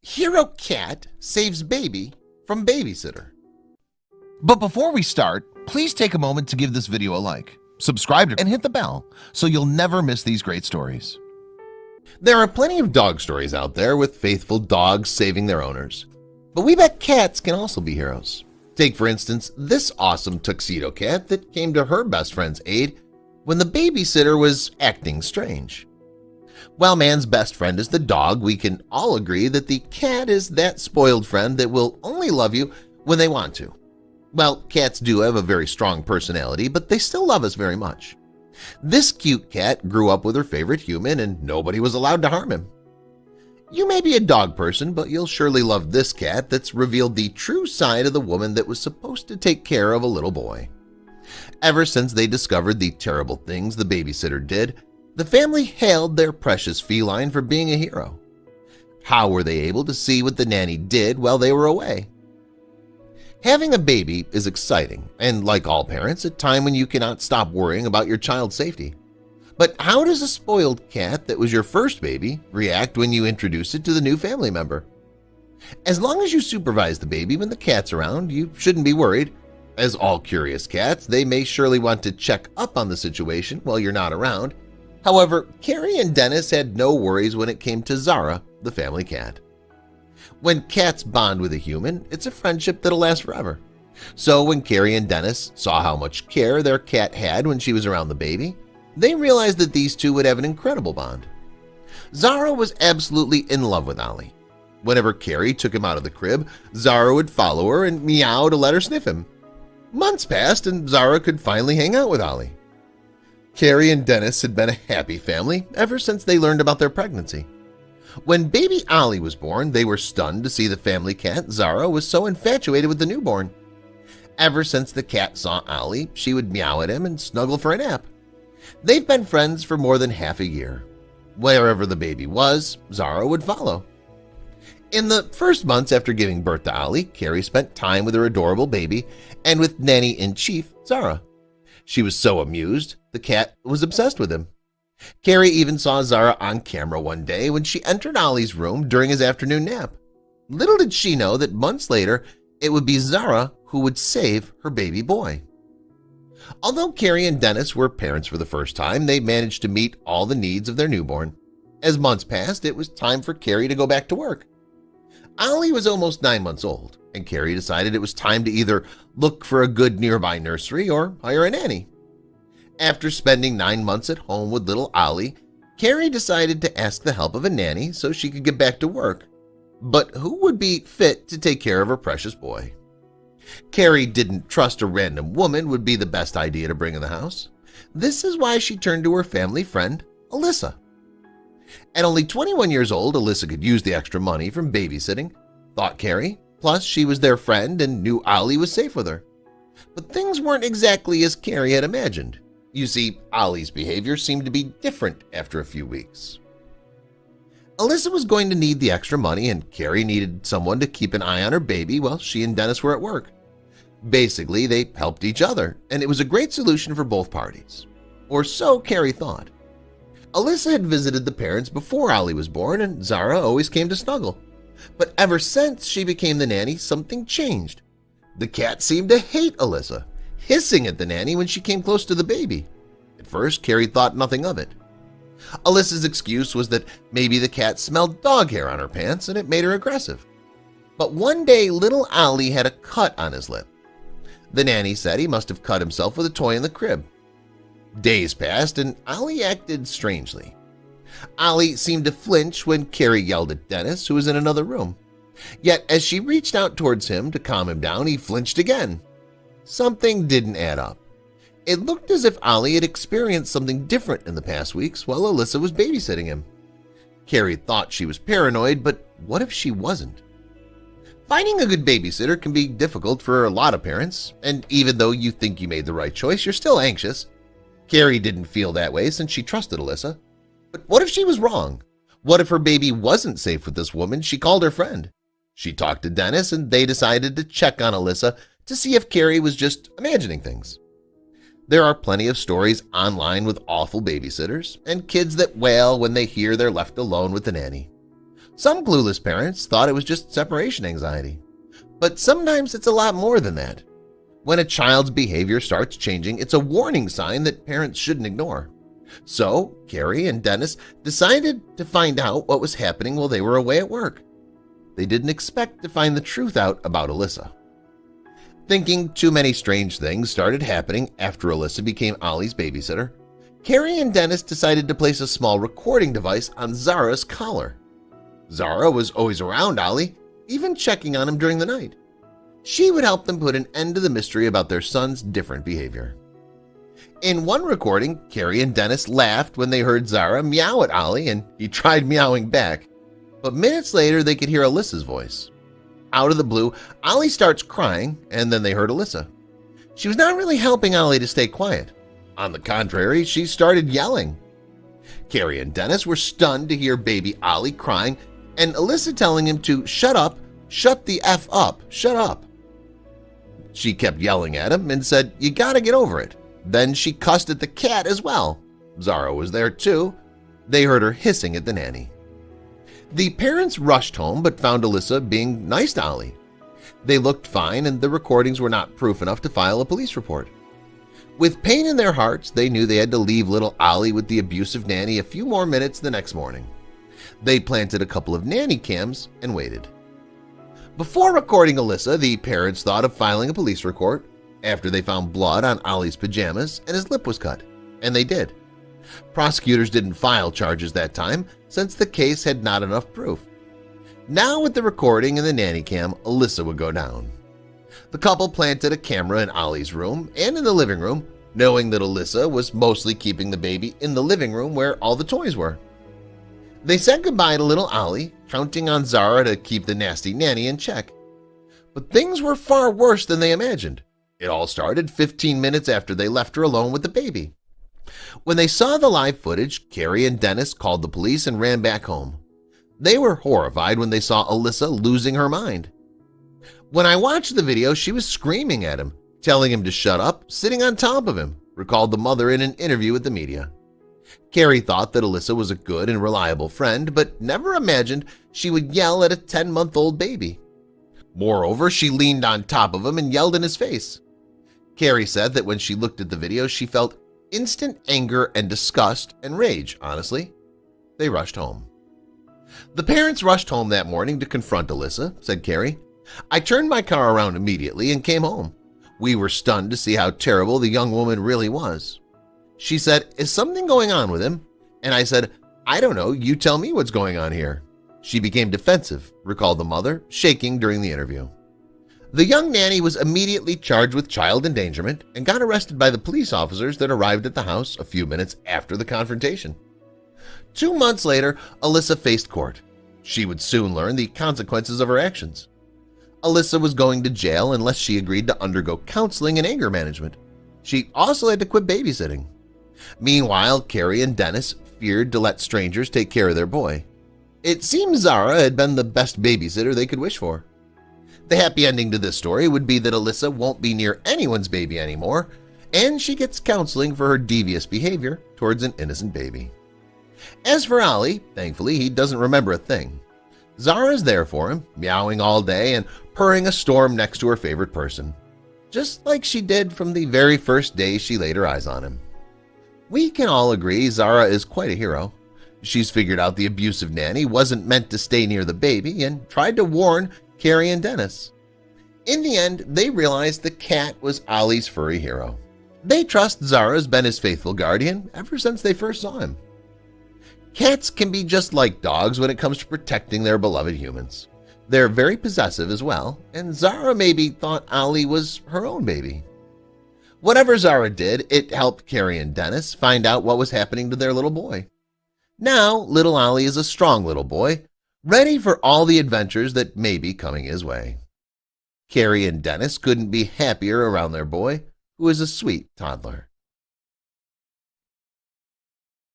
Hero cat saves baby from babysitter. But before we start, please take a moment to give this video a like, subscribe and hit the bell so you'll never miss these great stories. There are plenty of dog stories out there with faithful dogs saving their owners. But we bet cats can also be heroes. Take, for instance, this awesome tuxedo cat that came to her best friend's aid when the babysitter was acting strange. While man's best friend is the dog, we can all agree that the cat is that spoiled friend that will only love you when they want to. Well, cats do have a very strong personality, but they still love us very much. This cute cat grew up with her favorite human and nobody was allowed to harm him. You may be a dog person, but you'll surely love this cat that's revealed the true side of the woman that was supposed to take care of a little boy. Ever since they discovered the terrible things the babysitter did, the family hailed their precious feline for being a hero. How were they able to see what the nanny did while they were away? Having a baby is exciting and, like all parents, a time when you cannot stop worrying about your child's safety. But how does a spoiled cat that was your first baby react when you introduce it to the new family member? As long as you supervise the baby when the cat's around, you shouldn't be worried. As all curious cats, they may surely want to check up on the situation while you're not around. However, Carrie and Dennis had no worries when it came to Zara, the family cat. When cats bond with a human, it's a friendship that'll last forever. So when Carrie and Dennis saw how much care their cat had when she was around the baby, they realized that these two would have an incredible bond. Zara was absolutely in love with Ollie. Whenever Carrie took him out of the crib, Zara would follow her and meow to let her sniff him. Months passed and Zara could finally hang out with Ollie. Carrie and Dennis had been a happy family ever since they learned about their pregnancy. When baby Ollie was born, they were stunned to see the family cat Zara was so infatuated with the newborn. Ever since the cat saw Ollie, she would meow at him and snuggle for a nap. They've been friends for more than half a year. Wherever the baby was, Zara would follow. In the first months after giving birth to Ollie, Carrie spent time with her adorable baby and with nanny-in-chief Zara. She was so amused, the cat was obsessed with him. Carrie even saw Zara on camera one day when she entered Ollie's room during his afternoon nap. Little did she know that months later, it would be Zara who would save her baby boy. Although Carrie and Dennis were parents for the first time, they managed to meet all the needs of their newborn. As months passed, it was time for Carrie to go back to work. Ollie was almost 9 months old, and Carrie decided it was time to either look for a good nearby nursery or hire a nanny. After spending 9 months at home with little Ollie, Carrie decided to ask the help of a nanny so she could get back to work. But who would be fit to take care of her precious boy? Carrie didn't trust a random woman would be the best idea to bring in the house. This is why she turned to her family friend, Alyssa. At only 21 years old, Alyssa could use the extra money from babysitting, thought Carrie, plus she was their friend and knew Ollie was safe with her. But things weren't exactly as Carrie had imagined. You see, Ollie's behavior seemed to be different after a few weeks. Alyssa was going to need the extra money and Carrie needed someone to keep an eye on her baby while she and Dennis were at work. Basically, they helped each other, and it was a great solution for both parties. Or so Carrie thought. Alyssa had visited the parents before Ollie was born, and Zara always came to snuggle. But ever since she became the nanny, something changed. The cat seemed to hate Alyssa, hissing at the nanny when she came close to the baby. At first, Carrie thought nothing of it. Alyssa's excuse was that maybe the cat smelled dog hair on her pants and it made her aggressive. But one day, little Ollie had a cut on his lip. The nanny said he must have cut himself with a toy in the crib. Days passed and Ollie acted strangely. Ollie seemed to flinch when Carrie yelled at Dennis, who was in another room. Yet as she reached out towards him to calm him down, he flinched again. Something didn't add up. It looked as if Ollie had experienced something different in the past weeks while Alyssa was babysitting him. Carrie thought she was paranoid, but what if she wasn't? Finding a good babysitter can be difficult for a lot of parents, and even though you think you made the right choice, you're still anxious. Carrie didn't feel that way since she trusted Alyssa. But what if she was wrong? What if her baby wasn't safe with this woman she called her friend? She talked to Dennis and they decided to check on Alyssa to see if Carrie was just imagining things. There are plenty of stories online with awful babysitters and kids that wail when they hear they're left alone with the nanny. Some clueless parents thought it was just separation anxiety. But sometimes it's a lot more than that. When a child's behavior starts changing, it's a warning sign that parents shouldn't ignore. So, Carrie and Dennis decided to find out what was happening while they were away at work. They didn't expect to find the truth out about Alyssa. Thinking too many strange things started happening after Alyssa became Ollie's babysitter, Carrie and Dennis decided to place a small recording device on Zara's collar. Zara was always around Ollie, even checking on him during the night. She would help them put an end to the mystery about their son's different behavior. In one recording, Carrie and Dennis laughed when they heard Zara meow at Ollie, and he tried meowing back. But minutes later, they could hear Alyssa's voice. Out of the blue, Ollie starts crying, and then they heard Alyssa. She was not really helping Ollie to stay quiet. On the contrary, she started yelling. Carrie and Dennis were stunned to hear baby Ollie crying and Alyssa telling him to shut up, shut the F up, shut up. She kept yelling at him and said, "You gotta get over it." Then she cussed at the cat as well. Zara was there too. They heard her hissing at the nanny. The parents rushed home but found Alyssa being nice to Ollie. They looked fine and the recordings were not proof enough to file a police report. With pain in their hearts, they knew they had to leave little Ollie with the abusive nanny a few more minutes the next morning. They planted a couple of nanny cams and waited. Before recording Alyssa, the parents thought of filing a police report after they found blood on Ollie's pajamas and his lip was cut, and they did. Prosecutors didn't file charges that time since the case had not enough proof. Now with the recording and the nanny cam, Alyssa would go down. The couple planted a camera in Ollie's room and in the living room, knowing that Alyssa was mostly keeping the baby in the living room where all the toys were. They said goodbye to little Ollie, counting on Zara to keep the nasty nanny in check. But things were far worse than they imagined. It all started 15 minutes after they left her alone with the baby. When they saw the live footage, Carrie and Dennis called the police and ran back home. They were horrified when they saw Alyssa losing her mind. When I watched the video, she was screaming at him, telling him to shut up, sitting on top of him, recalled the mother in an interview with the media. Carrie thought that Alyssa was a good and reliable friend, but never imagined she would yell at a 10-month-old baby. Moreover, she leaned on top of him and yelled in his face. Carrie said that when she looked at the video, she felt instant anger and disgust and rage, honestly. They rushed home. The parents rushed home that morning to confront Alyssa, said Carrie. I turned my car around immediately and came home. We were stunned to see how terrible the young woman really was. She said, "Is something going on with him?" And I said, "I don't know, you tell me what's going on here." She became defensive, recalled the mother, shaking during the interview. The young nanny was immediately charged with child endangerment and got arrested by the police officers that arrived at the house a few minutes after the confrontation. 2 months later, Alyssa faced court. She would soon learn the consequences of her actions. Alyssa was going to jail unless she agreed to undergo counseling and anger management. She also had to quit babysitting. Meanwhile, Carrie and Dennis feared to let strangers take care of their boy. It seems Zara had been the best babysitter they could wish for. The happy ending to this story would be that Alyssa won't be near anyone's baby anymore, and she gets counseling for her devious behavior towards an innocent baby. As for Ollie, thankfully he doesn't remember a thing. Zara's there for him, meowing all day and purring a storm next to her favorite person, just like she did from the very first day she laid her eyes on him. We can all agree Zara is quite a hero. She's figured out the abusive nanny wasn't meant to stay near the baby and tried to warn Carrie and Dennis. In the end, they realized the cat was Ollie's furry hero. They trust Zara's been his faithful guardian ever since they first saw him. Cats can be just like dogs when it comes to protecting their beloved humans. They're very possessive as well, and Zara maybe thought Ollie was her own baby. Whatever Zara did, it helped Carrie and Dennis find out what was happening to their little boy. Now, little Ollie is a strong little boy, ready for all the adventures that may be coming his way. Carrie and Dennis couldn't be happier around their boy, who is a sweet toddler.